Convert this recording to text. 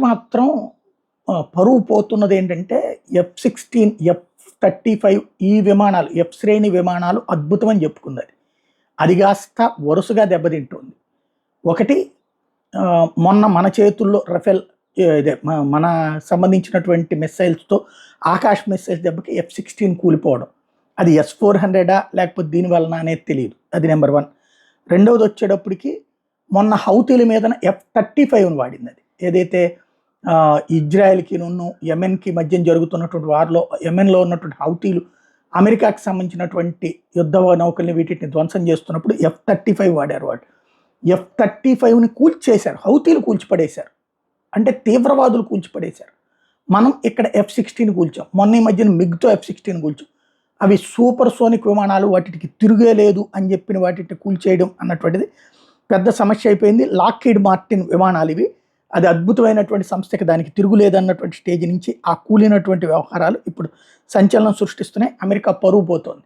మాత్రం పరువు పోతున్నది ఏంటంటే F-16, F-35 ఈ విమానాలు ఎఫ్ శ్రేణి విమానాలు అద్భుతమని చెప్పుకుంది. అది కాస్త వరుసగా దెబ్బతింటుంది. ఒకటి మొన్న మన చేతుల్లో రఫేల్ ఇదే మన సంబంధించినటువంటి మిస్సైల్స్తో ఆకాశ్ మిస్సైల్స్ దెబ్బకి F-16 కూలిపోవడం. అది S-400 లేకపోతే దీనివలన అనేది తెలియదు. అది నెంబర్ 1. రెండవది వచ్చేటప్పటికి మొన్న హౌతీల మీదన F-35ని వాడింది. అది ఏదైతే ఇజ్రాయెల్కి యెమెన్కి మధ్య జరుగుతున్నటువంటి వారిలో యెమెన్లో ఉన్నటువంటి హౌతీలు అమెరికాకి సంబంధించినటువంటి యుద్ధ నౌకల్ని వీటిని ధ్వంసం చేస్తున్నప్పుడు F-35 వాడారు. వాళ్ళు F-35ని కూల్చేశారు, హౌతీలు కూల్చిపడేశారు. అంటే తీవ్రవాదులు కూల్చిపడేశారు. మనం ఇక్కడ F-16 కూల్చాం. మొన్న ఈ మధ్యన మిగ్తో F-16 కూల్చాం. అవి సూపర్ సోనిక్ విమానాలు, వాటికి తిరిగేలేదు అని చెప్పిన వాటిని కూల్చేయడం అన్నటువంటిది పెద్ద సమస్య అయిపోయింది. లాక్హీడ్ మార్టిన్ విమానాలు ఇవి. అది అద్భుతమైనటువంటి సంస్థకి, దానికి తిరుగులేదన్నటువంటి స్టేజ్ నుంచి ఆ కూలినటువంటి వ్యవహారాలు ఇప్పుడు సంచలనం సృష్టిస్తున్నాయి. అమెరికా పరువు పోతోంది.